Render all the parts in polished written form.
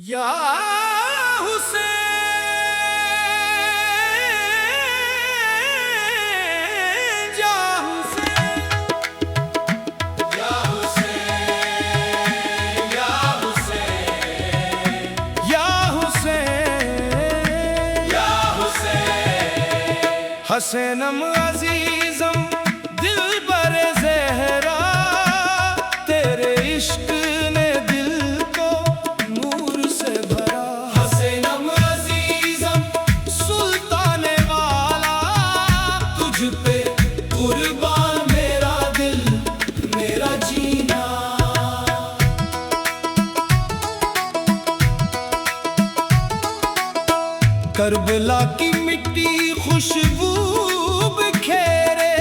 या हुसैन या हुसैन या हुसैन या हुसैन या हुसैन या हुसैन हसैनम अजीजम दिल बरे ज़हरा तेरे इश्क ने दिल को नूर से भरा। हसैनम अजीजम सुल्ताने वाला तुझ पे कुर्बान मेरा दिल मेरा जीना। करबला की मिट्टी खुशबू बिखेरे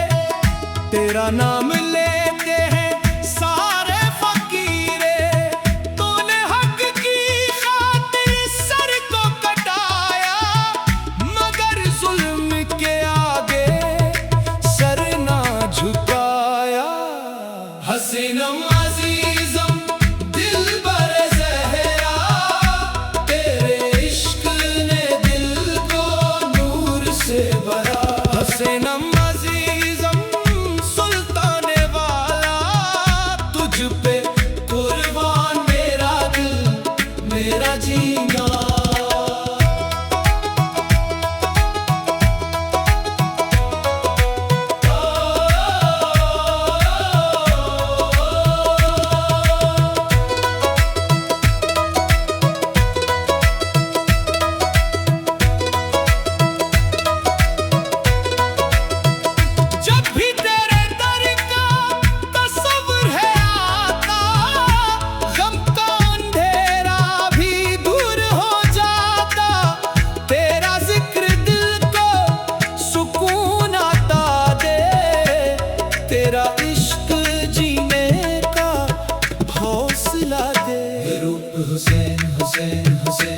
तेरा नाम लेते हैं सारे फकीरे। तूने हक की खातिर सर को कटाया मगर जुल्म के आगे सर ना झुकाया। हसैनम अजीजम दिल बरे ज़हरा तेरे इश्क ने दिल को नूर से भरा। हसैनम अजीजम सुल्ताने वाला तुझ पे कुर्बान मेरा दिल मेरा जीना। जब भी तेरे दर का तस्वुर है आता गम का अंधेरा भी दूर हो जाता। तेरा जिक्र दिल को सुकून आता दे तेरा इश्क जीने का हौसला दे। रूप हुसैन हुसैन हुसैन